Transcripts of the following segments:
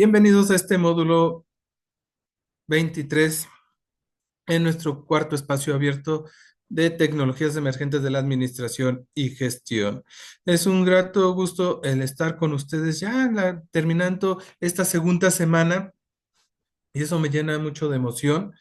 Bienvenidos a este módulo 23 en nuestro cuarto espacio abierto de tecnologías emergentes de la administración y gestión. Es un grato gusto el estar con ustedes ya terminando esta segunda semana y eso me llena mucho de emoción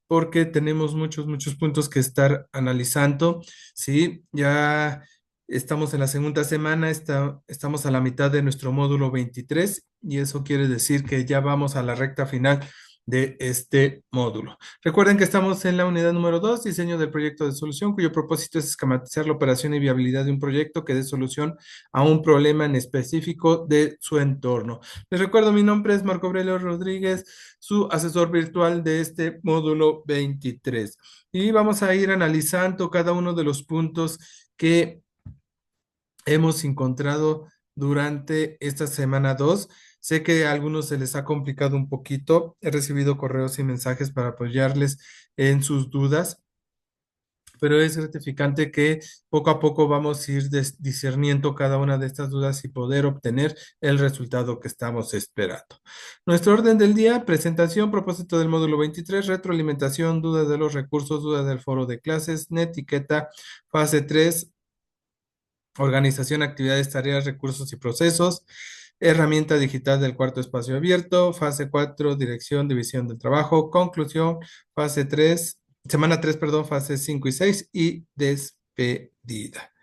porque tenemos muchos puntos que estar analizando. Sí, ya estamos en la segunda semana, estamos a la mitad de nuestro módulo 23 y eso quiere decir que ya vamos a la recta final de este módulo. Recuerden que estamos en la unidad número 2, diseño del proyecto de solución, cuyo propósito es esquematizar la operación y viabilidad de un proyecto que dé solución a un problema en específico de su entorno. Les recuerdo, mi nombre es Marco Aurelio Rodríguez, su asesor virtual de este módulo 23. Y vamos a ir analizando cada uno de los puntos que hemos encontrado durante esta semana 2. Sé que a algunos se les ha complicado un poquito. He recibido correos y mensajes para apoyarles en sus dudas, pero es gratificante que poco a poco vamos a ir discerniendo cada una de estas dudas y poder obtener el resultado que estamos esperando. Nuestro orden del día: presentación, propósito del módulo 23, retroalimentación, dudas de los recursos, dudas del foro de clases, etiqueta, fase 3, organización, actividades, tareas, recursos y procesos. Herramienta digital del cuarto espacio abierto. Fase 4, dirección, división del trabajo. Conclusión, fase 3, semana 3, perdón, fase 5 y 6 y despedida.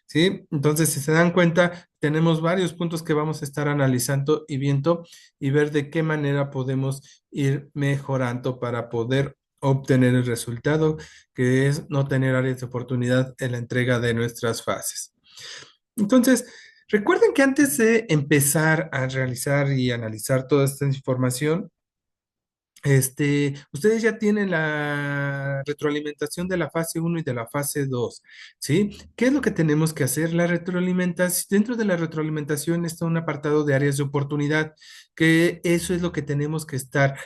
¿Sí? Entonces, si se dan cuenta, tenemos varios puntos que vamos a estar analizando y viendo y ver de qué manera podemos ir mejorando para poder obtener el resultado, que es no tener áreas de oportunidad en la entrega de nuestras fases. Entonces, recuerden que antes de empezar a realizar y analizar toda esta información, ustedes ya tienen la retroalimentación de la fase uno y de la fase 2, ¿sí? ¿Qué es lo que tenemos que hacer? La retroalimentación, dentro de la retroalimentación está un apartado de áreas de oportunidad, que eso es lo que tenemos que estar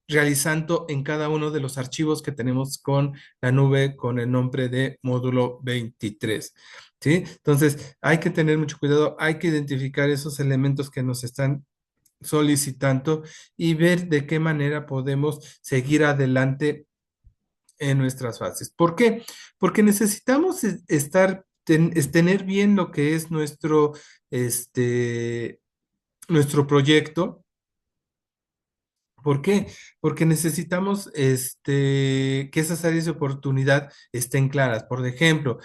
realizando en cada uno de los archivos que tenemos con la nube con el nombre de módulo 23. ¿Sí? Entonces, hay que tener mucho cuidado, hay que identificar esos elementos que nos están solicitando y ver de qué manera podemos seguir adelante en nuestras fases. ¿Por qué? Porque necesitamos tener bien lo que es nuestro proyecto. ¿Por qué? Porque necesitamos que esas áreas de oportunidad estén claras. Por ejemplo,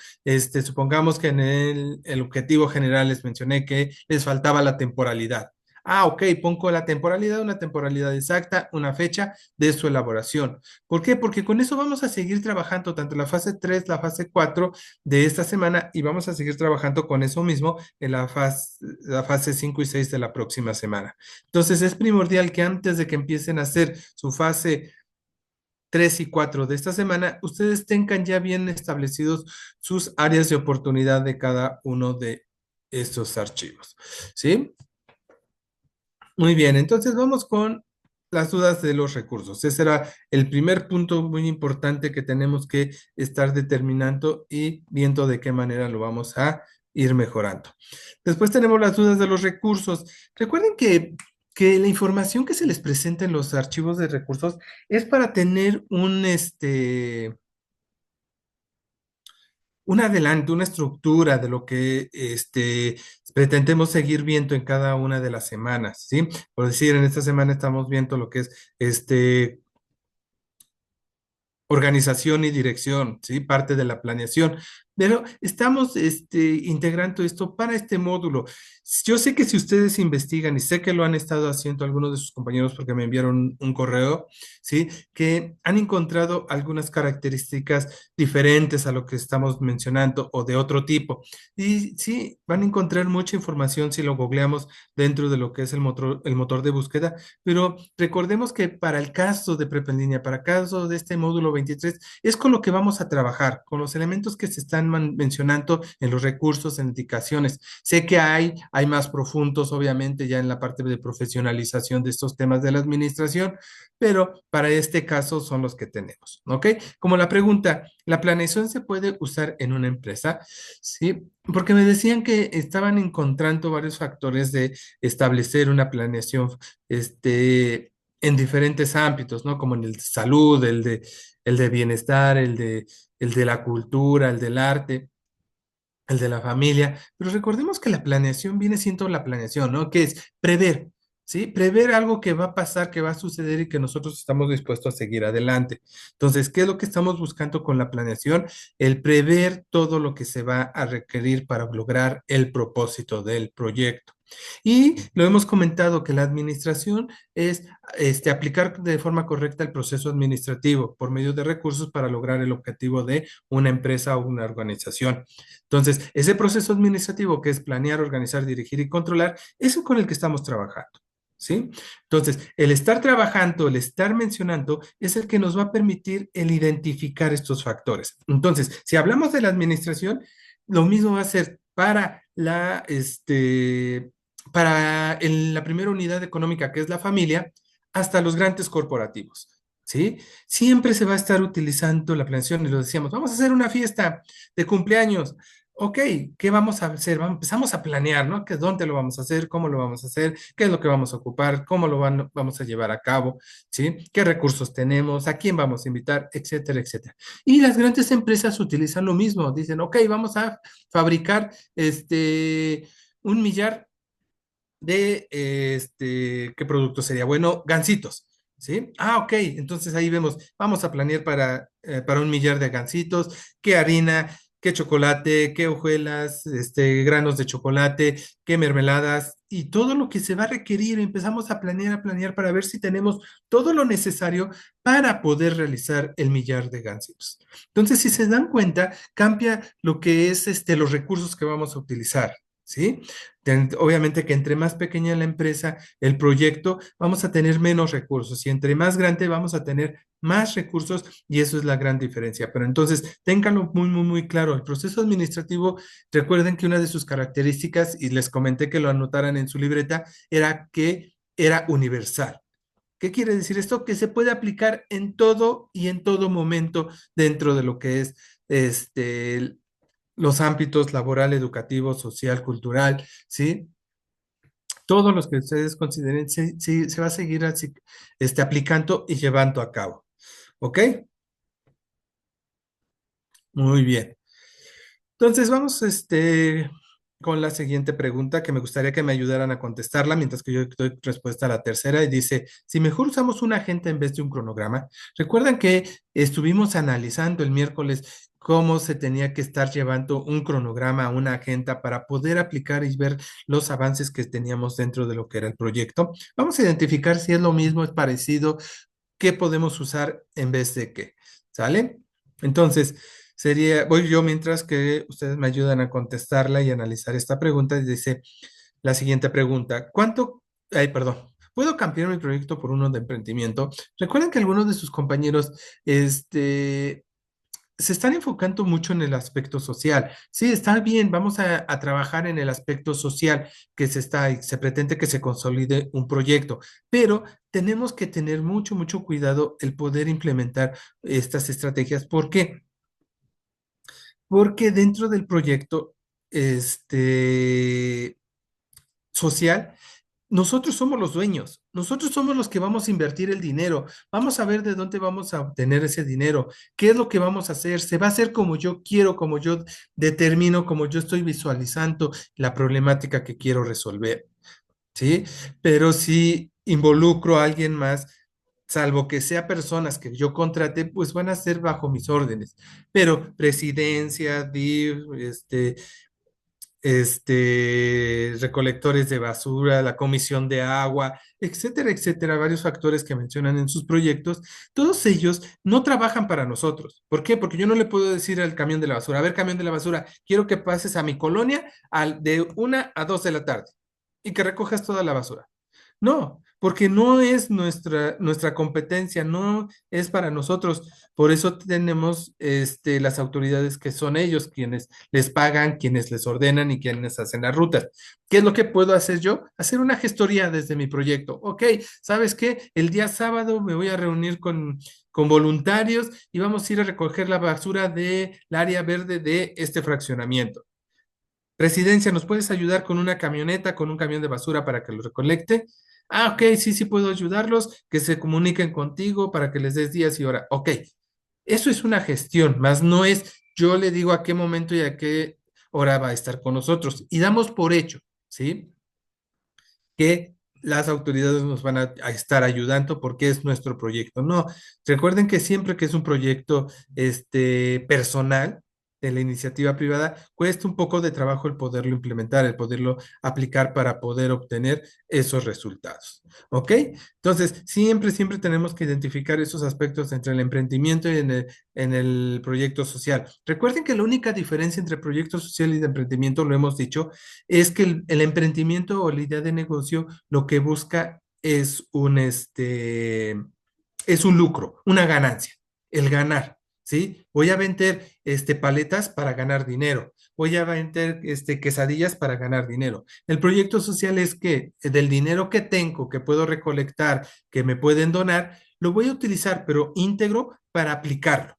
supongamos que en el objetivo general les mencioné que les faltaba la temporalidad. Ah, ok, pongo la temporalidad, una temporalidad exacta, una fecha de su elaboración. ¿Por qué? Porque con eso vamos a seguir trabajando tanto la fase 3, la fase 4 de esta semana y vamos a seguir trabajando con eso mismo en la fase 5 y 6 de la próxima semana. Entonces es primordial que antes de que empiecen a hacer su fase 3 y 4 de esta semana, ustedes tengan ya bien establecidos sus áreas de oportunidad de cada uno de estos archivos. ¿Sí? Muy bien, entonces vamos con las dudas de los recursos. Ese era el primer punto muy importante que tenemos que estar determinando y viendo de qué manera lo vamos a ir mejorando. Después tenemos las dudas de los recursos. Recuerden que la información que se les presenta en los archivos de recursos es para tener un adelanto, una estructura de lo que pretendemos seguir viendo en cada una de las semanas, ¿sí? Por decir, en esta semana estamos viendo lo que es organización y dirección, ¿sí? Parte de la planeación. Pero estamos integrando esto para este módulo. Yo sé que si ustedes investigan, y sé que lo han estado haciendo algunos de sus compañeros porque me enviaron un correo, ¿sí? Que han encontrado algunas características diferentes a lo que estamos mencionando o de otro tipo. Y sí, van a encontrar mucha información si lo googleamos dentro de lo que es el motor de búsqueda, pero recordemos que para el caso de Prep en línea, para el caso de este módulo 23, es con lo que vamos a trabajar, con los elementos que se están están mencionando en los recursos, en indicaciones. Sé que hay más profundos, obviamente, ya en la parte de profesionalización de estos temas de la administración, pero para este caso son los que tenemos, ¿ok? Como la pregunta, ¿la planeación se puede usar en una empresa? Sí, porque me decían que estaban encontrando varios factores de establecer una planeación, en diferentes ámbitos, ¿no? Como en el de salud, el de bienestar, el de la cultura, el del arte, el de la familia, pero recordemos que la planeación viene siendo la planeación, ¿no? Que es prever, ¿sí? Prever algo que va a pasar, que va a suceder y que nosotros estamos dispuestos a seguir adelante. Entonces, ¿qué es lo que estamos buscando con la planeación? El prever todo lo que se va a requerir para lograr el propósito del proyecto. Y lo hemos comentado que la administración es aplicar de forma correcta el proceso administrativo por medio de recursos para lograr el objetivo de una empresa o una organización. Entonces, ese proceso administrativo que es planear, organizar, dirigir y controlar, es con el que estamos trabajando. ¿Sí? Entonces, el estar trabajando, el estar mencionando, es el que nos va a permitir el identificar estos factores. Entonces, si hablamos de la administración, lo mismo va a ser la primera unidad económica, que es la familia, hasta los grandes corporativos. ¿Sí? Siempre se va a estar utilizando la planeación y lo decíamos, vamos a hacer una fiesta de cumpleaños. Ok, ¿qué vamos a hacer? Empezamos a planear, ¿no? ¿Qué, dónde lo vamos a hacer? ¿Cómo lo vamos a hacer? ¿Qué es lo que vamos a ocupar? ¿Cómo vamos a llevar a cabo? ¿Sí? ¿Qué recursos tenemos? ¿A quién vamos a invitar? Etcétera, etcétera. Y las grandes empresas utilizan lo mismo. Dicen, ok, vamos a fabricar 1 millar de, ¿qué producto sería? Bueno, gansitos. ¿Sí? Ah, ok. Entonces ahí vemos, vamos a planear para 1 millar de gansitos, qué harina, qué chocolate, qué hojuelas, granos de chocolate, qué mermeladas y todo lo que se va a requerir. Empezamos a planear para ver si tenemos todo lo necesario para poder realizar el millar de gansitos. Entonces, si se dan cuenta, cambia lo que es los recursos que vamos a utilizar. ¿Sí? Obviamente que entre más pequeña la empresa, el proyecto, vamos a tener menos recursos y entre más grande vamos a tener más recursos y eso es la gran diferencia. Pero entonces, ténganlo muy, muy, muy claro. El proceso administrativo, recuerden que una de sus características, y les comenté que lo anotaran en su libreta, era que era universal. ¿Qué quiere decir esto? Que se puede aplicar en todo y en todo momento dentro de lo que es los ámbitos laboral, educativo, social, cultural, ¿sí? Todos los que ustedes consideren, se va a seguir así, aplicando y llevando a cabo. ¿Ok? Muy bien. Entonces vamos con la siguiente pregunta que me gustaría que me ayudaran a contestarla mientras que yo doy respuesta a la tercera y dice, si mejor usamos una agenda en vez de un cronograma, recuerdan que estuvimos analizando el miércoles cómo se tenía que estar llevando un cronograma, una agenda para poder aplicar y ver los avances que teníamos dentro de lo que era el proyecto. Vamos a identificar si es lo mismo, es parecido, qué podemos usar en vez de qué. ¿Sale? Entonces, voy yo mientras que ustedes me ayudan a contestarla y analizar esta pregunta. Dice la siguiente pregunta, perdón, ¿puedo cambiar mi proyecto por uno de emprendimiento? Recuerden que algunos de sus compañeros, se están enfocando mucho en el aspecto social. Sí, está bien, vamos a trabajar en el aspecto social se pretende que se consolide un proyecto, pero tenemos que tener mucho, mucho cuidado el poder implementar estas estrategias. ¿Por qué? Porque dentro del proyecto, social, nosotros somos los dueños, nosotros somos los que vamos a invertir el dinero, vamos a ver de dónde vamos a obtener ese dinero, qué es lo que vamos a hacer, se va a hacer como yo quiero, como yo determino, como yo estoy visualizando la problemática que quiero resolver, ¿sí? Pero si involucro a alguien más, salvo que sea personas que yo contrate, pues van a ser bajo mis órdenes, pero presidencia, DIF, recolectores de basura, la comisión de agua, etcétera, etcétera, varios factores que mencionan en sus proyectos, todos ellos no trabajan para nosotros. ¿Por qué? Porque yo no le puedo decir al camión de la basura, a ver, camión de la basura, quiero que pases a mi colonia de 1 a 2 de la tarde y que recojas toda la basura. No, porque no es nuestra competencia, no es para nosotros. Por eso tenemos las autoridades que son ellos quienes les pagan, quienes les ordenan y quienes hacen las rutas. ¿Qué es lo que puedo hacer yo? Hacer una gestoría desde mi proyecto. Ok, ¿sabes qué? El día sábado me voy a reunir con voluntarios y vamos a ir a recoger la basura del área verde de este fraccionamiento. Presidencia, ¿nos puedes ayudar con una camioneta, con un camión de basura para que lo recolecte? Ah, ok, sí, sí puedo ayudarlos, que se comuniquen contigo para que les des días y hora. Ok, eso es una gestión, más no es yo le digo a qué momento y a qué hora va a estar con nosotros. Y damos por hecho, ¿sí? Que las autoridades nos van a estar ayudando porque es nuestro proyecto. No, recuerden que siempre que es un proyecto personal de la iniciativa privada, cuesta un poco de trabajo el poderlo implementar, el poderlo aplicar para poder obtener esos resultados. ¿Ok? Entonces, siempre tenemos que identificar esos aspectos entre el emprendimiento y en el proyecto social. Recuerden que la única diferencia entre proyecto social y de emprendimiento, lo hemos dicho, es que el emprendimiento o la idea de negocio lo que busca es un lucro, una ganancia, el ganar, ¿sí? Voy a vender paletas para ganar dinero, voy a vender quesadillas para ganar dinero. El proyecto social es que del dinero que tengo, que puedo recolectar, que me pueden donar, lo voy a utilizar, pero íntegro para aplicarlo.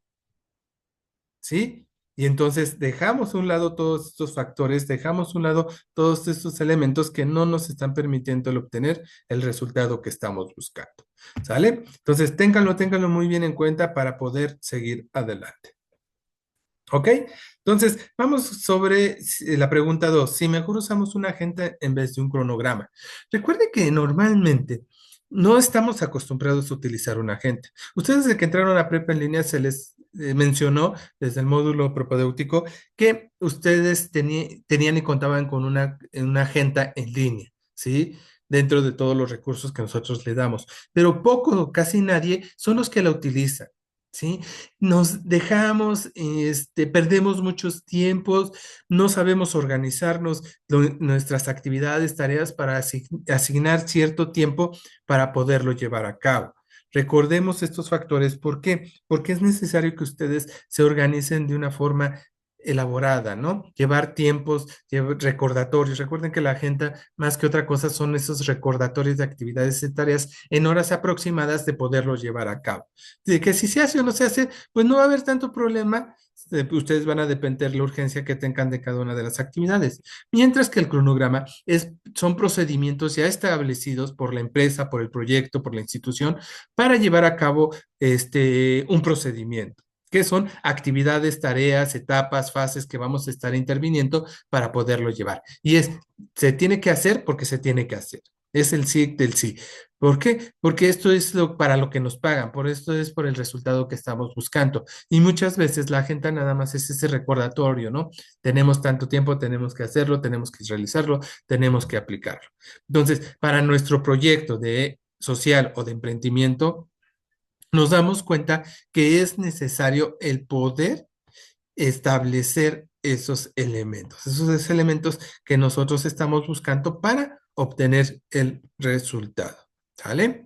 ¿Sí? Y entonces dejamos a un lado todos estos factores, dejamos a un lado todos estos elementos que no nos están permitiendo el obtener el resultado que estamos buscando. ¿Sale? Entonces, ténganlo muy bien en cuenta para poder seguir adelante. ¿Ok? Entonces, vamos sobre la pregunta 2. Si mejor usamos una agenda en vez de un cronograma. Recuerde que normalmente no estamos acostumbrados a utilizar una agenda. Ustedes desde que entraron a prepa en línea se les mencionó desde el módulo propedéutico que ustedes tenían y contaban con una agenda en línea, ¿sí? Dentro de todos los recursos que nosotros le damos. Pero poco, casi nadie, son los que la utilizan. ¿Sí? Nos dejamos, perdemos muchos tiempos, no sabemos organizarnos nuestras actividades, tareas para asignar cierto tiempo para poderlo llevar a cabo. Recordemos estos factores. ¿Por qué? Porque es necesario que ustedes se organicen de una forma elaborada, ¿no? Llevar tiempos, recordatorios. Recuerden que la agenda, más que otra cosa, son esos recordatorios de actividades y tareas en horas aproximadas de poderlo llevar a cabo. De que si se hace o no se hace, pues no va a haber tanto problema. Ustedes van a depender la urgencia que tengan de cada una de las actividades. Mientras que el cronograma son procedimientos ya establecidos por la empresa, por el proyecto, por la institución, para llevar a cabo un procedimiento, que son actividades, tareas, etapas, fases que vamos a estar interviniendo para poderlo llevar. Se tiene que hacer porque se tiene que hacer. Es el sí del sí. ¿Por qué? Porque esto es para lo que nos pagan, por esto es por el resultado que estamos buscando. Y muchas veces la gente nada más es ese recordatorio, ¿no? Tenemos tanto tiempo, tenemos que hacerlo, tenemos que realizarlo, tenemos que aplicarlo. Entonces, para nuestro proyecto de social o de emprendimiento, nos damos cuenta que es necesario el poder establecer esos elementos que nosotros estamos buscando para obtener el resultado. ¿Sale?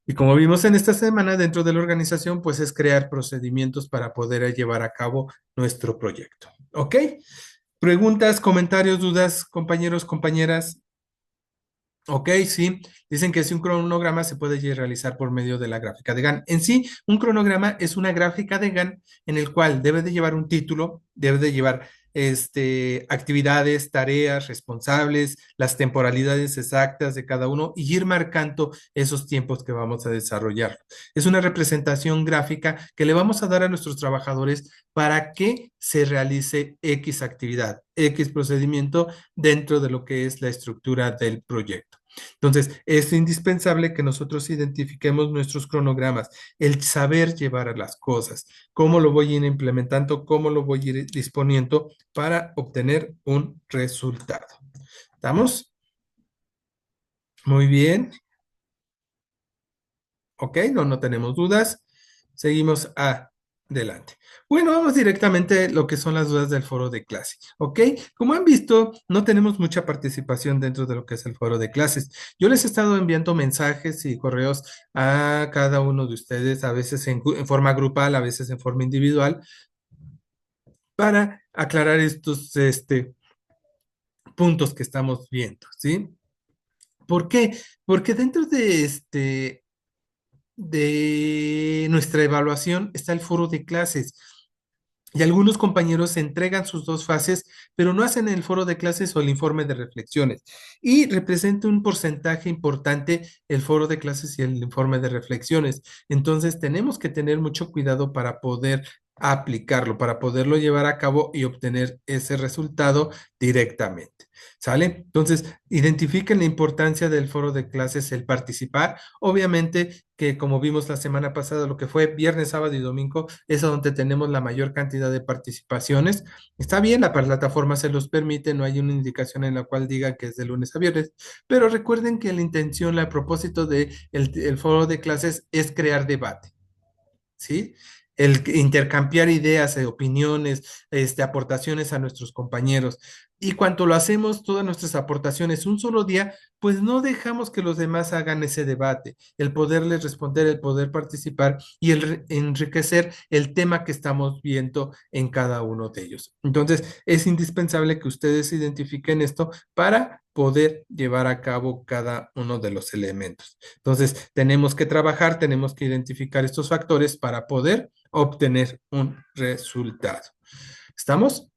Y como vimos en esta semana, dentro de la organización, pues es crear procedimientos para poder llevar a cabo nuestro proyecto. ¿Ok? Preguntas, comentarios, dudas, compañeros, compañeras. Ok, sí. Dicen que si un cronograma se puede realizar por medio de la gráfica de Gantt. En sí, un cronograma es una gráfica de Gantt en el cual debe de llevar un título, debe de llevar actividades, tareas, responsables, las temporalidades exactas de cada uno y ir marcando esos tiempos que vamos a desarrollar. Es una representación gráfica que le vamos a dar a nuestros trabajadores para que se realice X actividad, X procedimiento dentro de lo que es la estructura del proyecto. Entonces, es indispensable que nosotros identifiquemos nuestros cronogramas, el saber llevar a las cosas, cómo lo voy a ir implementando, cómo lo voy a ir disponiendo para obtener un resultado. ¿Estamos? Muy bien. Ok, no tenemos dudas. Seguimos a Adelante. Bueno, vamos directamente a lo que son las dudas del foro de clase, ¿ok? Como han visto, no tenemos mucha participación dentro de lo que es el foro de clases. Yo les he estado enviando mensajes y correos a cada uno de ustedes, a veces en forma grupal, a veces en forma individual, para aclarar estos puntos que estamos viendo, ¿sí? ¿Por qué? Porque dentro de nuestra evaluación está el foro de clases. Y algunos compañeros entregan sus dos fases, pero no hacen el foro de clases o el informe de reflexiones. Y representa un porcentaje importante el foro de clases y el informe de reflexiones. Entonces tenemos que tener mucho cuidado para poder aplicarlo, para poderlo llevar a cabo y obtener ese resultado directamente. ¿Sale? Entonces, identifiquen la importancia del foro de clases, el participar. Obviamente que como vimos la semana pasada, lo que fue viernes, sábado y domingo, es donde tenemos la mayor cantidad de participaciones. Está bien, la plataforma se los permite, no hay una indicación en la cual diga que es de lunes a viernes, pero recuerden que la intención, el propósito de el foro de clases es crear debate. ¿Sí? El intercambiar ideas, opiniones, aportaciones a nuestros compañeros. Y cuando lo hacemos, todas nuestras aportaciones un solo día, pues no dejamos que los demás hagan ese debate, el poderles responder, el poder participar y el enriquecer el tema que estamos viendo en cada uno de ellos. Entonces, es indispensable que ustedes identifiquen esto para poder llevar a cabo cada uno de los elementos. Entonces, tenemos que trabajar, tenemos que identificar estos factores para poder obtener un resultado. ¿Estamos?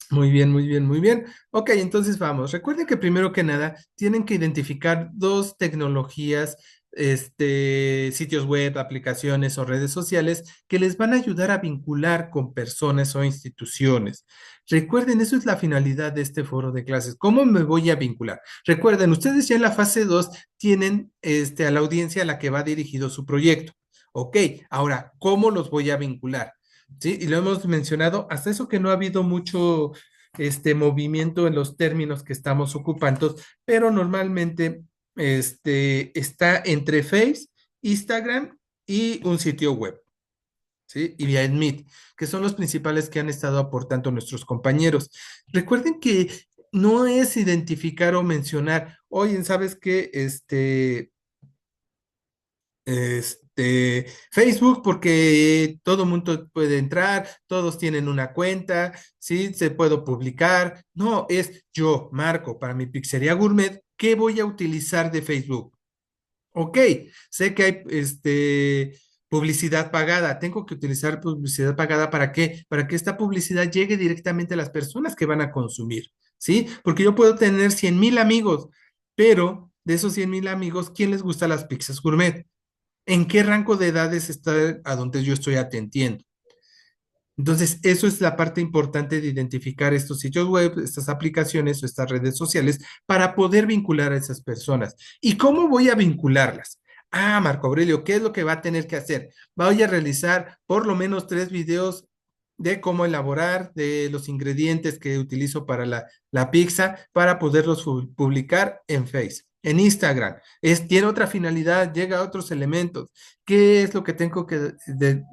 Muy bien, muy bien, muy bien. Ok, entonces vamos. Recuerden que primero que nada tienen que identificar dos tecnologías, sitios web, aplicaciones o redes sociales que les van a ayudar a vincular con personas o instituciones. Recuerden, eso es la finalidad de este foro de clases. ¿Cómo me voy a vincular? Recuerden, ustedes ya en la fase 2 tienen a la audiencia a la que va dirigido su proyecto. Ok, ahora, ¿cómo los voy a vincular? Sí, y lo hemos mencionado, hasta eso que no ha habido mucho movimiento en los términos que estamos ocupando, pero normalmente está entre Face, Instagram y un sitio web, ¿sí? Y vía Meet, que son los principales que han estado aportando nuestros compañeros. Recuerden que no es identificar o mencionar, oye, ¿sabes qué? Facebook, porque todo mundo puede entrar, todos tienen una cuenta, sí, se puede publicar. No, es yo, Marco, para mi pizzería gourmet, ¿qué voy a utilizar de Facebook? Ok, sé que hay publicidad pagada. Tengo que utilizar publicidad pagada ¿para qué? Para que esta publicidad llegue directamente a las personas que van a consumir, ¿sí? Porque yo puedo tener 100,000 amigos, pero de esos 100,000 amigos, ¿quién les gusta las pizzas gourmet? ¿En qué rango de edades está a donde yo estoy atendiendo? Entonces, eso es la parte importante de identificar estos sitios web, estas aplicaciones o estas redes sociales para poder vincular a esas personas. ¿Y cómo voy a vincularlas? Ah, Marco Aurelio, ¿qué es lo que va a tener que hacer? Voy a realizar por lo menos 3 videos de cómo elaborar, de los ingredientes que utilizo para la pizza, para poderlos publicar en Facebook. En Instagram, tiene otra finalidad, llega a otros elementos. ¿Qué es lo que tengo que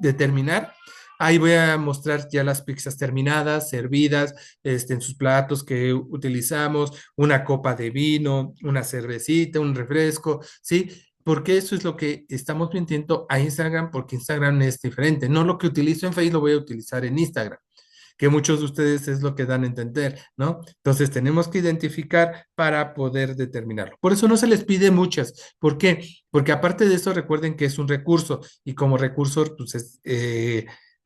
determinar? Ahí voy a mostrar ya las pizzas terminadas, servidas, en sus platos que utilizamos, una copa de vino, una cervecita, un refresco, ¿sí? Porque eso es lo que estamos vendiendo a Instagram, porque Instagram es diferente. No lo que utilizo en Facebook lo voy a utilizar en Instagram, que muchos de ustedes es lo que dan a entender, ¿no? Entonces tenemos que identificar para poder determinarlo. Por eso no se les pide muchas. ¿Por qué? Porque aparte de eso, recuerden que es un recurso y como recurso, pues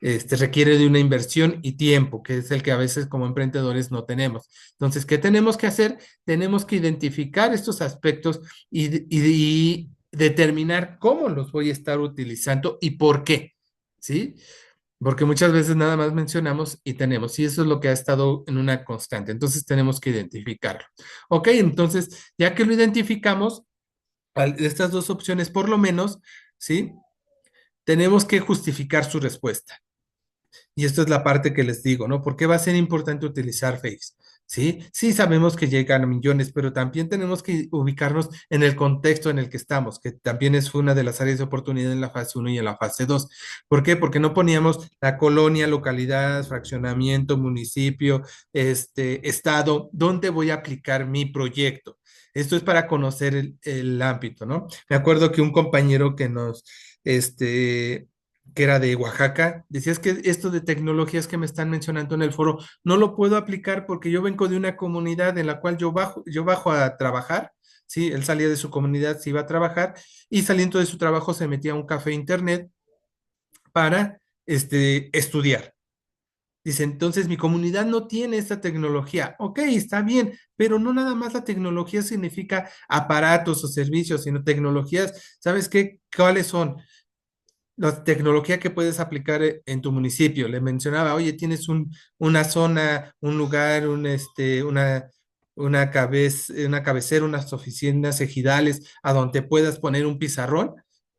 requiere de una inversión y tiempo, que es el que a veces como emprendedores no tenemos. Entonces, ¿qué tenemos que hacer? Tenemos que identificar estos aspectos y determinar cómo los voy a estar utilizando y por qué, ¿sí? Porque muchas veces nada más mencionamos y tenemos, y eso es lo que ha estado en una constante. Entonces tenemos que identificarlo. Ok, entonces ya que lo identificamos, estas dos opciones por lo menos, ¿sí? Tenemos que justificar su respuesta. Y esto es la parte que les digo, ¿no? ¿Por qué va a ser importante utilizar Face? ¿sí? Sí sabemos que llegan a millones, pero también tenemos que ubicarnos en el contexto en el que estamos, que también es una de las áreas de oportunidad en la fase uno y en la fase 2. ¿Por qué? Porque no poníamos la colonia, localidad, fraccionamiento, municipio, estado, ¿dónde voy a aplicar mi proyecto? Esto es para conocer el ámbito, ¿no? Me acuerdo que un compañero este, que era de Oaxaca, decía es que esto de tecnologías que me están mencionando en el foro no lo puedo aplicar porque yo vengo de una comunidad en la cual yo bajo a trabajar, ¿sí? Él salía de su comunidad, se iba a trabajar y saliendo de su trabajo se metía a un café internet para estudiar. Dice, entonces mi comunidad no tiene esta tecnología. Ok, está bien, pero no nada más la tecnología significa aparatos o servicios, sino tecnologías, ¿sabes qué? ¿Cuáles son? La tecnología que puedes aplicar en tu municipio. Le mencionaba, oye, tienes una zona, un lugar, una cabecera, unas oficinas ejidales a donde puedas poner un pizarrón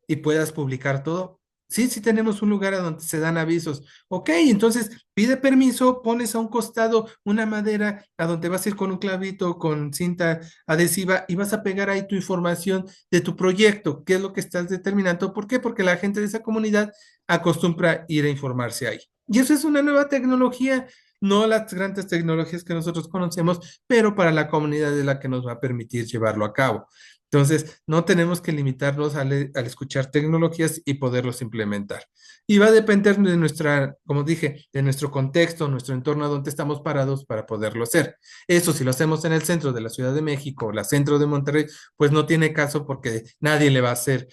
y puedas publicar todo. Sí, sí tenemos un lugar a donde se dan avisos. Ok, entonces pide permiso, pones a un costado una madera a donde vas a ir con un clavito, con cinta adhesiva y vas a pegar ahí tu información de tu proyecto, qué es lo que estás determinando. ¿Por qué? Porque la gente de esa comunidad acostumbra ir a informarse ahí. Y eso es una nueva tecnología, no las grandes tecnologías que nosotros conocemos, pero para la comunidad es la que nos va a permitir llevarlo a cabo. Entonces, no tenemos que limitarnos al escuchar tecnologías y poderlos implementar. Y va a depender de nuestra, como dije, de nuestro contexto, nuestro entorno donde estamos parados para poderlo hacer. Eso si lo hacemos en el centro de la Ciudad de México o la centro de Monterrey, pues no tiene caso porque nadie le va a hacer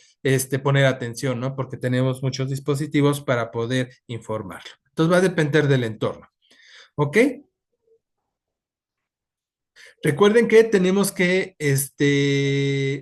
poner atención, ¿no? Porque tenemos muchos dispositivos para poder informarlo. Entonces va a depender del entorno, ¿ok? Recuerden que tenemos que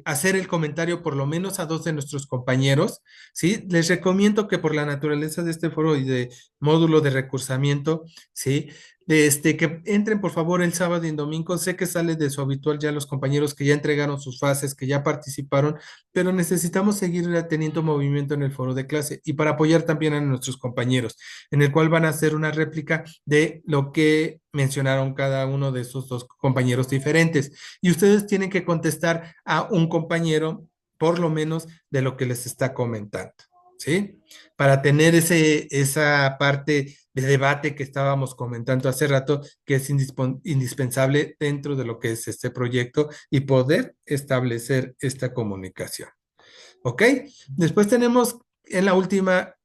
hacer el comentario por lo menos a dos de nuestros compañeros, ¿sí? Les recomiendo que por la naturaleza de este foro y de módulo de recursamiento, ¿sí? Que entren por favor el sábado y el domingo. Sé que sale de su habitual ya los compañeros que ya entregaron sus fases, que ya participaron, pero necesitamos seguir teniendo movimiento en el foro de clase y para apoyar también a nuestros compañeros, en el cual van a hacer una réplica de lo que mencionaron cada uno de esos dos compañeros diferentes. Y ustedes tienen que contestar a un compañero, por lo menos, de lo que les está comentando, ¿sí? Para tener esa parte de debate que estábamos comentando hace rato, que es indispensable dentro de lo que es este proyecto y poder establecer esta comunicación. ¿Ok? Después tenemos en la última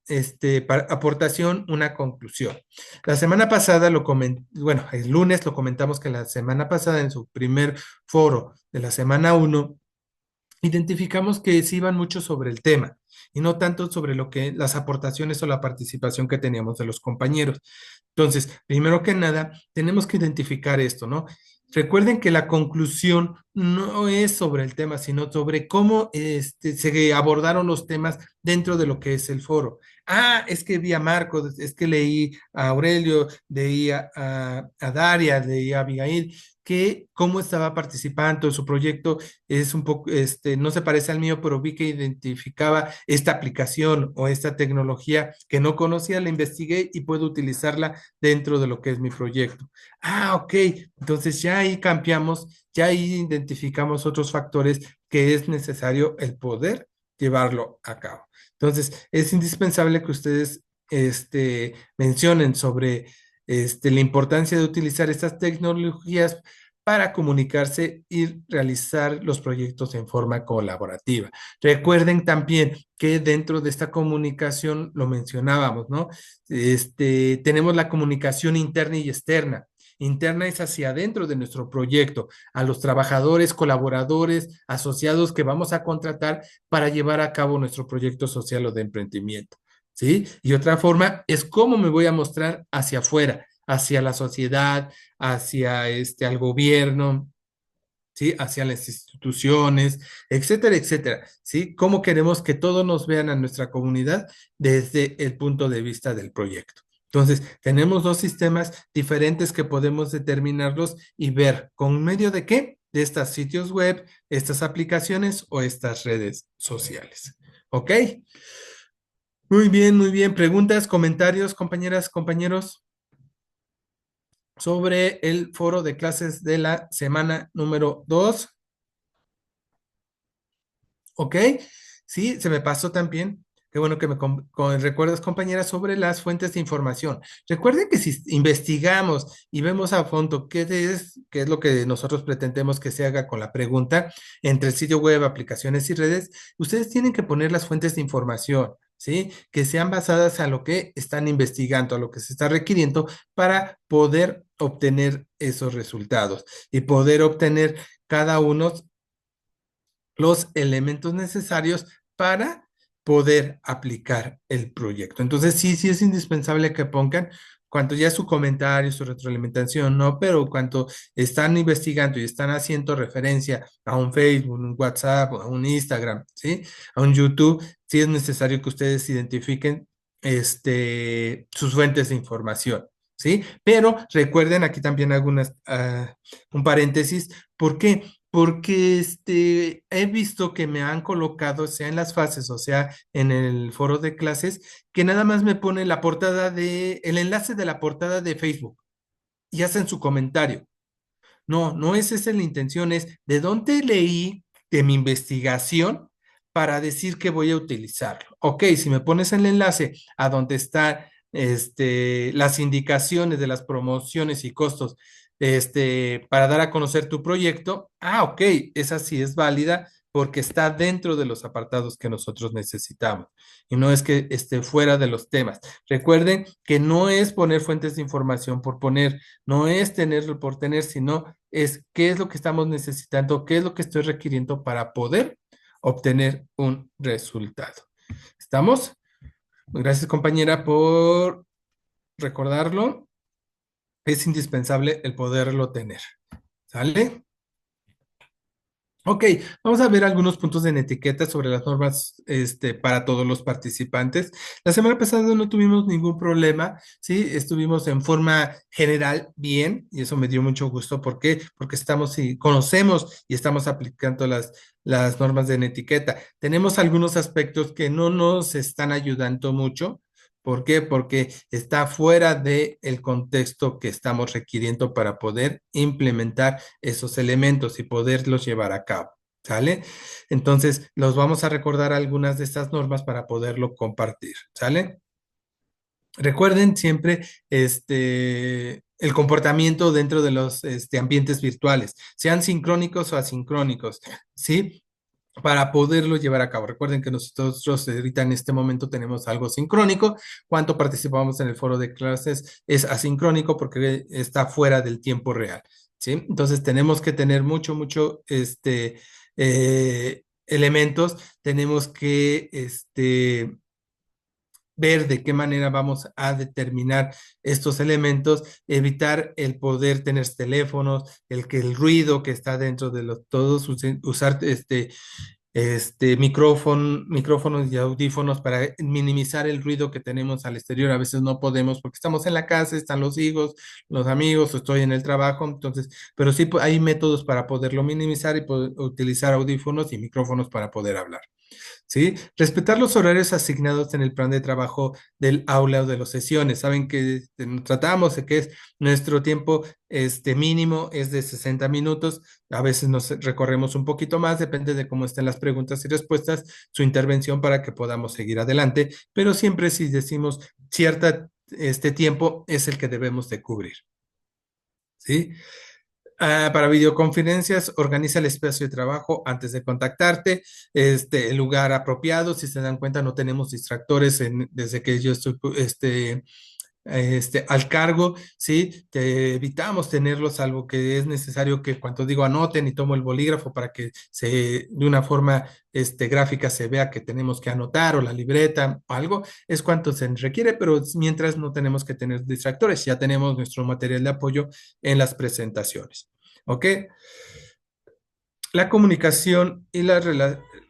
aportación una conclusión. La semana pasada bueno, el lunes lo comentamos que la semana pasada en su primer foro de la semana uno identificamos que se iban mucho sobre el tema y no tanto sobre lo que las aportaciones o la participación que teníamos de los compañeros. Entonces, primero que nada, tenemos que identificar esto, ¿no? Recuerden que la conclusión no es sobre el tema, sino sobre cómo se abordaron los temas dentro de lo que es el foro. Ah, es que vi a Marco, es que leí a Aurelio, leí a Daria, leí a Abigail, que cómo estaba participando en su proyecto es un poco, no se parece al mío, pero vi que identificaba esta aplicación o esta tecnología que no conocía, la investigué y puedo utilizarla dentro de lo que es mi proyecto. Ah, ok, entonces ya ahí cambiamos, ya ahí identificamos otros factores que es necesario el poder llevarlo a cabo. Entonces, es indispensable que ustedes mencionen sobre la importancia de utilizar estas tecnologías para comunicarse y realizar los proyectos en forma colaborativa. Recuerden también que dentro de esta comunicación, lo mencionábamos, ¿no? Tenemos la comunicación interna y externa. Interna es hacia adentro de nuestro proyecto, a los trabajadores, colaboradores, asociados que vamos a contratar para llevar a cabo nuestro proyecto social o de emprendimiento. ¿Sí? Y otra forma es cómo me voy a mostrar hacia afuera, hacia la sociedad, hacia al gobierno, ¿sí? Hacia las instituciones, etcétera, etcétera, ¿sí? Cómo queremos que todos nos vean a nuestra comunidad desde el punto de vista del proyecto. Entonces, tenemos dos sistemas diferentes que podemos determinarlos y ver con medio de qué, de estos sitios web, estas aplicaciones o estas redes sociales. ¿Ok? Muy bien, muy bien. ¿Preguntas, comentarios, compañeras, compañeros? sobre el foro de clases de la semana número 2. ¿Ok? Sí, se me pasó también. Qué bueno que recuerdas, compañera, sobre las fuentes de información. Recuerden que si investigamos y vemos a fondo qué es lo que nosotros pretendemos que se haga con la pregunta entre el sitio web, aplicaciones y redes, ustedes tienen que poner las fuentes de información, ¿sí? Que sean basadas a lo que están investigando, a lo que se está requiriendo para poder obtener esos resultados y poder obtener cada uno los elementos necesarios para poder aplicar el proyecto. Entonces, sí, sí es indispensable que pongan cuanto ya su comentario, su retroalimentación, ¿no? Pero cuanto están investigando y están haciendo referencia a un Facebook, un WhatsApp, a un Instagram, ¿sí? A un YouTube, sí es necesario que ustedes identifiquen sus fuentes de información, ¿sí? Pero recuerden aquí también algunas, un paréntesis, ¿por qué? Porque he visto que me han colocado, sea en las fases o sea en el foro de clases, que nada más me pone el enlace de la portada de Facebook y hacen su comentario. No, no es esa la intención, es de dónde leí de mi investigación para decir que voy a utilizarlo. Ok, si me pones el enlace a donde están las indicaciones de las promociones y costos para dar a conocer tu proyecto, ok, esa sí es válida porque está dentro de los apartados que nosotros necesitamos y no es que esté fuera de los temas. Recuerden que no es poner fuentes de información por poner, no es tenerlo por tener, sino es qué es lo que estamos necesitando, qué es lo que estoy requiriendo para poder obtener un resultado. ¿Estamos? Gracias, compañera, por recordarlo. Es indispensable el poderlo tener. ¿Sale? Ok, vamos a ver algunos puntos en etiqueta sobre las normas para todos los participantes. La semana pasada no tuvimos ningún problema, ¿sí? Estuvimos en forma general bien y eso me dio mucho gusto. ¿Por qué? Porque estamos y conocemos y estamos aplicando las normas de etiqueta. Tenemos algunos aspectos que no nos están ayudando mucho. ¿Por qué? Porque está fuera del contexto que estamos requiriendo para poder implementar esos elementos y poderlos llevar a cabo. ¿Sale? Entonces, los vamos a recordar algunas de estas normas para poderlo compartir. ¿Sale? Recuerden siempre el comportamiento dentro de los ambientes virtuales, sean sincrónicos o asincrónicos, ¿sí? Para poderlo llevar a cabo. Recuerden que nosotros ahorita en este momento tenemos algo sincrónico. Cuánto participamos en el foro de clases es asincrónico porque está fuera del tiempo real, ¿sí? Entonces tenemos que tener mucho, elementos. Tenemos que, ver de qué manera vamos a determinar estos elementos, evitar el poder tener teléfonos, el ruido que está dentro de todos, usar micrófonos y audífonos para minimizar el ruido que tenemos al exterior. A veces no podemos porque estamos en la casa, están los hijos, los amigos, o estoy en el trabajo, entonces, pero sí hay métodos para poderlo minimizar y poder utilizar audífonos y micrófonos para poder hablar. ¿Sí? Respetar los horarios asignados en el plan de trabajo del aula o de las sesiones. Saben que tratamos de que es nuestro tiempo mínimo es de 60 minutos. A veces nos recorremos un poquito más, depende de cómo estén las preguntas y respuestas, su intervención para que podamos seguir adelante, pero siempre si decimos cierta este tiempo es el que debemos de cubrir. ¿Sí? Para videoconferencias, organiza el espacio de trabajo antes de contactarte, el lugar apropiado. Si se dan cuenta, no tenemos distractores desde que yo estoy al cargo, ¿sí? Evitamos tenerlo, salvo que es necesario que cuando digo anoten y tomo el bolígrafo para que de una forma gráfica se vea que tenemos que anotar o la libreta o algo, es cuanto se requiere, pero mientras no tenemos que tener distractores, ya tenemos nuestro material de apoyo en las presentaciones. ¿Ok? La comunicación y las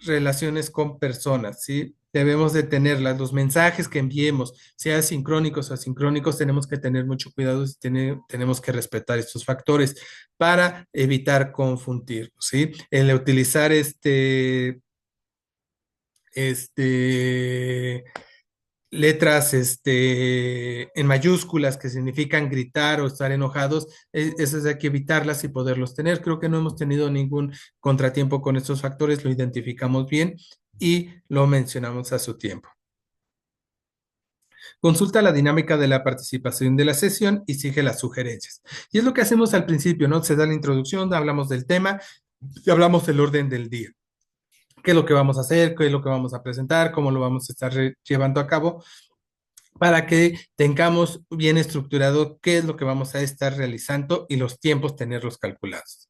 relaciones con personas, ¿sí? Debemos de tenerlas. Los mensajes que enviemos, sea sincrónicos o asincrónicos, tenemos que tener mucho cuidado y tenemos que respetar estos factores para evitar confundirnos, ¿sí? El utilizar este letras en mayúsculas que significan gritar o estar enojados, esas hay que evitarlas y poderlos tener. Creo que no hemos tenido ningún contratiempo con estos factores, lo identificamos bien y lo mencionamos a su tiempo. Consulta la dinámica de la participación de la sesión y sigue las sugerencias. Y es lo que hacemos al principio, ¿no? Se da la introducción, hablamos del tema y hablamos del orden del día. ¿Qué es lo que vamos a hacer? ¿Qué es lo que vamos a presentar? ¿Cómo lo vamos a estar llevando a cabo? Para que tengamos bien estructurado qué es lo que vamos a estar realizando y los tiempos tenerlos calculados.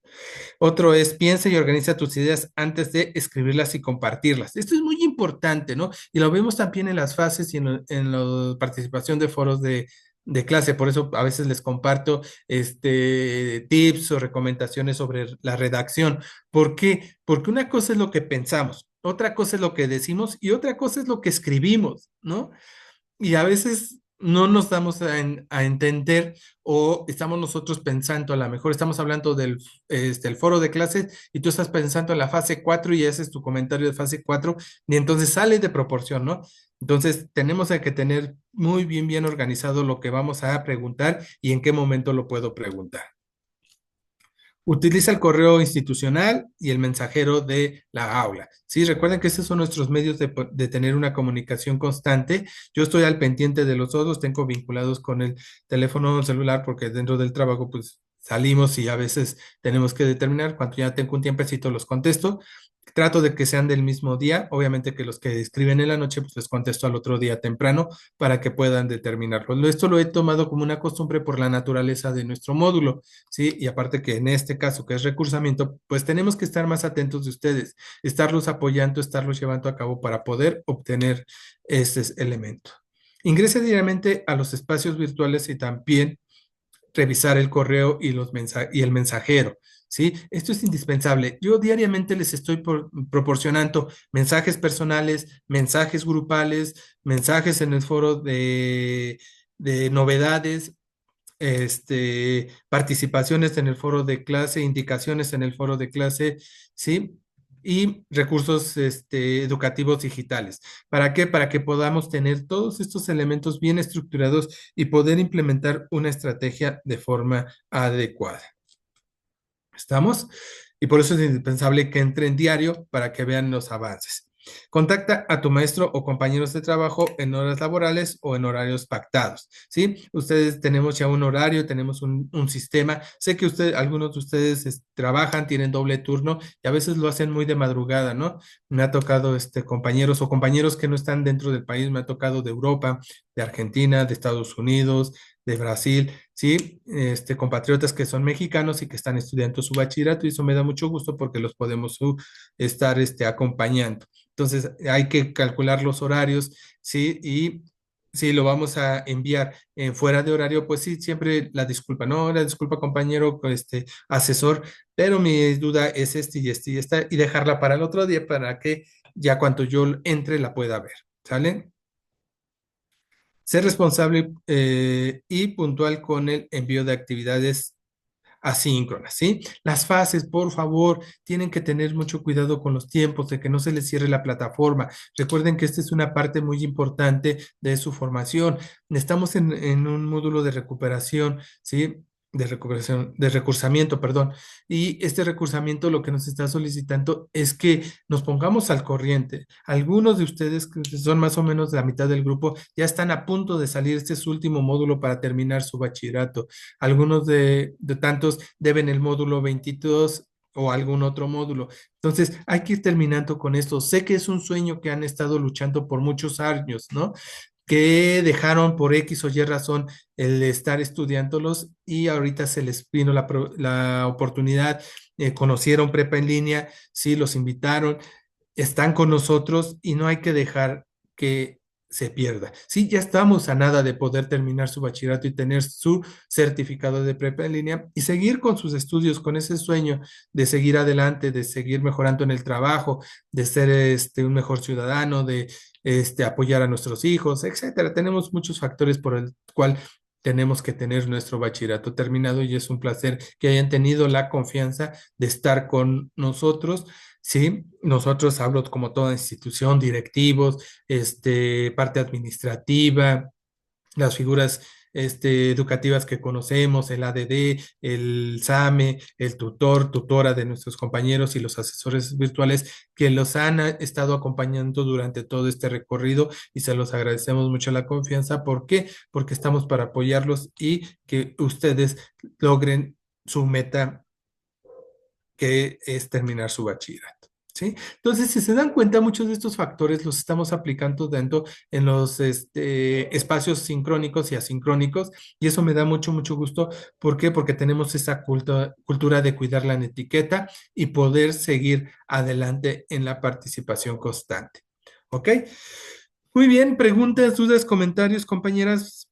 Otro es, piensa y organiza tus ideas antes de escribirlas y compartirlas. Esto es muy importante, ¿no? Y lo vemos también en las fases y en la participación de foros de clase. Por eso a veces les comparto tips o recomendaciones sobre la redacción. ¿Por qué? Porque una cosa es lo que pensamos, otra cosa es lo que decimos y otra cosa es lo que escribimos, ¿no? Y a veces no nos damos a entender o estamos nosotros pensando, a lo mejor estamos hablando el foro de clases y tú estás pensando en la fase 4 y ese es tu comentario de fase 4 y entonces sale de proporción, ¿no? Entonces tenemos que tener muy bien organizado lo que vamos a preguntar y en qué momento lo puedo preguntar. Utiliza el correo institucional y el mensajero de la aula. Sí, recuerden que esos son nuestros medios de tener una comunicación constante. Yo estoy al pendiente de los otros, tengo vinculados con el teléfono celular porque dentro del trabajo pues salimos y a veces tenemos que determinar. Cuando ya tengo un tiempecito los contesto. Trato de que sean del mismo día. Obviamente que los que escriben en la noche pues les contesto al otro día temprano para que puedan determinarlo. Esto lo he tomado como una costumbre por la naturaleza de nuestro módulo. ¿Sí? Y aparte que en este caso, que es recursamiento, pues tenemos que estar más atentos de ustedes, estarlos apoyando, estarlos llevando a cabo para poder obtener este elemento. Ingrese diariamente a los espacios virtuales y también revisar el correo y el mensajero. ¿Sí? Esto es indispensable. Yo diariamente les estoy proporcionando mensajes personales, mensajes grupales, mensajes en el foro de novedades, participaciones en el foro de clase, indicaciones en el foro de clase, ¿sí? Y recursos educativos digitales. ¿Para qué? Para que podamos tener todos estos elementos bien estructurados y poder implementar una estrategia de forma adecuada. ¿Estamos? Y por eso es indispensable que entren diario para que vean los avances. Contacta a tu maestro o compañeros de trabajo en horas laborales o en horarios pactados, ¿sí? Ustedes tenemos ya un horario, tenemos un sistema. Sé que algunos de ustedes trabajan, tienen doble turno y a veces lo hacen muy de madrugada, ¿no? Me ha tocado compañeros o compañeros que no están dentro del país, me ha tocado de Europa, de Argentina, de Estados Unidos, de Brasil, ¿sí? Compatriotas que son mexicanos y que están estudiando su bachillerato y eso me da mucho gusto porque los podemos estar acompañando. Entonces hay que calcular los horarios, ¿sí? Y si lo vamos a enviar fuera de horario, pues sí, siempre la disculpa, no, la disculpa compañero, asesor, pero mi duda es y esta, y dejarla para el otro día para que ya cuando yo entre la pueda ver, ¿sale? Ser responsable y puntual con el envío de actividades asíncronas, ¿sí? Las fases, por favor, tienen que tener mucho cuidado con los tiempos, de que no se les cierre la plataforma. Recuerden que esta es una parte muy importante de su formación. Estamos en un módulo de recuperación, ¿sí? De recursamiento, perdón. Y este recursamiento lo que nos está solicitando es que nos pongamos al corriente. Algunos de ustedes, que son más o menos de la mitad del grupo, ya están a punto de salir. Este es su último módulo para terminar su bachillerato. Algunos de tantos deben el módulo 22 o algún otro módulo. Entonces, hay que ir terminando con esto. Sé que es un sueño que han estado luchando por muchos años, ¿no? Que dejaron por X o Y razón el estar estudiándolos y ahorita se les vino la oportunidad, conocieron prepa en línea, sí, los invitaron, están con nosotros y no hay que dejar que se pierda. Sí, ya estamos a nada de poder terminar su bachillerato y tener su certificado de prepa en línea y seguir con sus estudios, con ese sueño de seguir adelante, de seguir mejorando en el trabajo, de ser un mejor ciudadano, de apoyar a nuestros hijos, etcétera. Tenemos muchos factores por el cual tenemos que tener nuestro bachillerato terminado y es un placer que hayan tenido la confianza de estar con nosotros. Sí, nosotros hablo como toda institución, directivos, parte administrativa, las figuras educativas que conocemos, el ADD, el SAME, el tutor, tutora de nuestros compañeros y los asesores virtuales que los han estado acompañando durante todo este recorrido y se los agradecemos mucho la confianza. ¿Por qué? Porque estamos para apoyarlos y que ustedes logren su meta, que es terminar su bachillerato. ¿Sí? Entonces, si se dan cuenta, muchos de estos factores los estamos aplicando tanto en los espacios sincrónicos y asincrónicos, y eso me da mucho, mucho gusto. ¿Por qué? Porque tenemos esa cultura de cuidar la etiqueta y poder seguir adelante en la participación constante. ¿Ok? Muy bien, preguntas, dudas, comentarios, compañeras,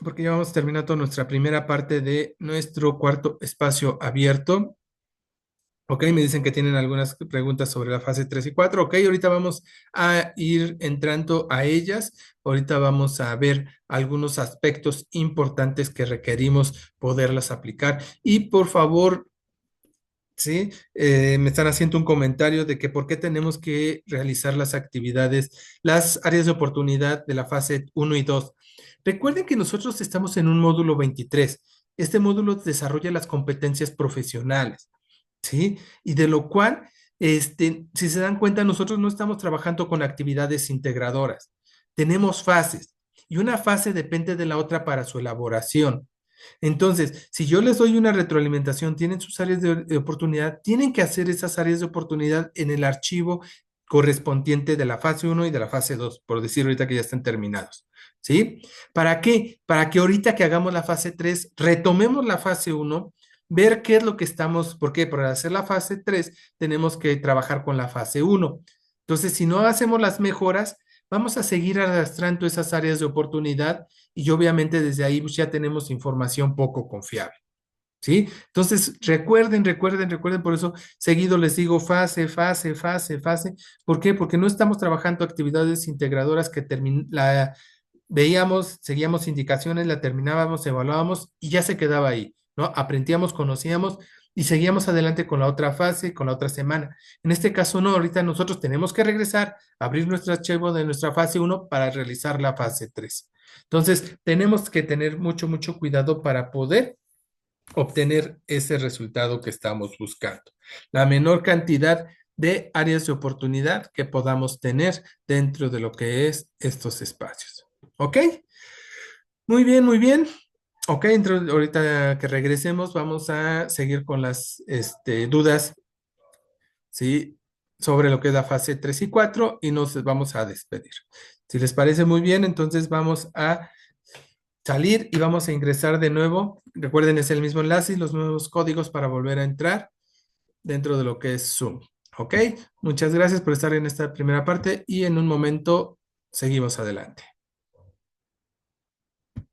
porque ya vamos terminando nuestra primera parte de nuestro cuarto espacio abierto. Ok, me dicen que tienen algunas preguntas sobre la fase 3 y 4. Ok, ahorita vamos a ir entrando a ellas. Ahorita vamos a ver algunos aspectos importantes que requerimos poderlas aplicar. Y por favor, sí, me están haciendo un comentario de que por qué tenemos que realizar las actividades, las áreas de oportunidad de la fase 1 y 2. Recuerden que nosotros estamos en un módulo 23. Este módulo desarrolla las competencias profesionales. ¿Sí? Y de lo cual, si se dan cuenta, nosotros no estamos trabajando con actividades integradoras. Tenemos fases y una fase depende de la otra para su elaboración. Entonces, si yo les doy una retroalimentación, tienen sus áreas de oportunidad, tienen que hacer esas áreas de oportunidad en el archivo correspondiente de la fase 1 y de la fase 2, por decir ahorita que ya están terminados. ¿Sí? ¿Para qué? Para que ahorita que hagamos la fase 3 retomemos la fase 1, ver qué es lo que estamos, porque para hacer la fase 3 tenemos que trabajar con la fase 1. Entonces, si no hacemos las mejoras, vamos a seguir arrastrando esas áreas de oportunidad y obviamente desde ahí pues, ya tenemos información poco confiable. ¿Sí? Entonces, recuerden, por eso seguido les digo fase. ¿Por qué? Porque no estamos trabajando actividades integradoras que la veíamos, seguíamos indicaciones, la terminábamos, evaluábamos y ya se quedaba ahí, ¿no? Aprendíamos, conocíamos y seguíamos adelante con la otra fase, con la otra semana. En este caso, no, ahorita nosotros tenemos que regresar, abrir nuestro archivo de nuestra fase 1 para realizar la fase 3. Entonces, tenemos que tener mucho, mucho cuidado para poder obtener ese resultado que estamos buscando. La menor cantidad de áreas de oportunidad que podamos tener dentro de lo que es estos espacios. ¿Ok? Muy bien, muy bien. Ok, ahorita que regresemos vamos a seguir con las dudas, ¿sí? Sobre lo que es la fase 3 y 4 y nos vamos a despedir. Si les parece muy bien, entonces vamos a salir y vamos a ingresar de nuevo. Recuerden, es el mismo enlace y los nuevos códigos para volver a entrar dentro de lo que es Zoom. ¿Ok? Muchas gracias por estar en esta primera parte y en un momento seguimos adelante.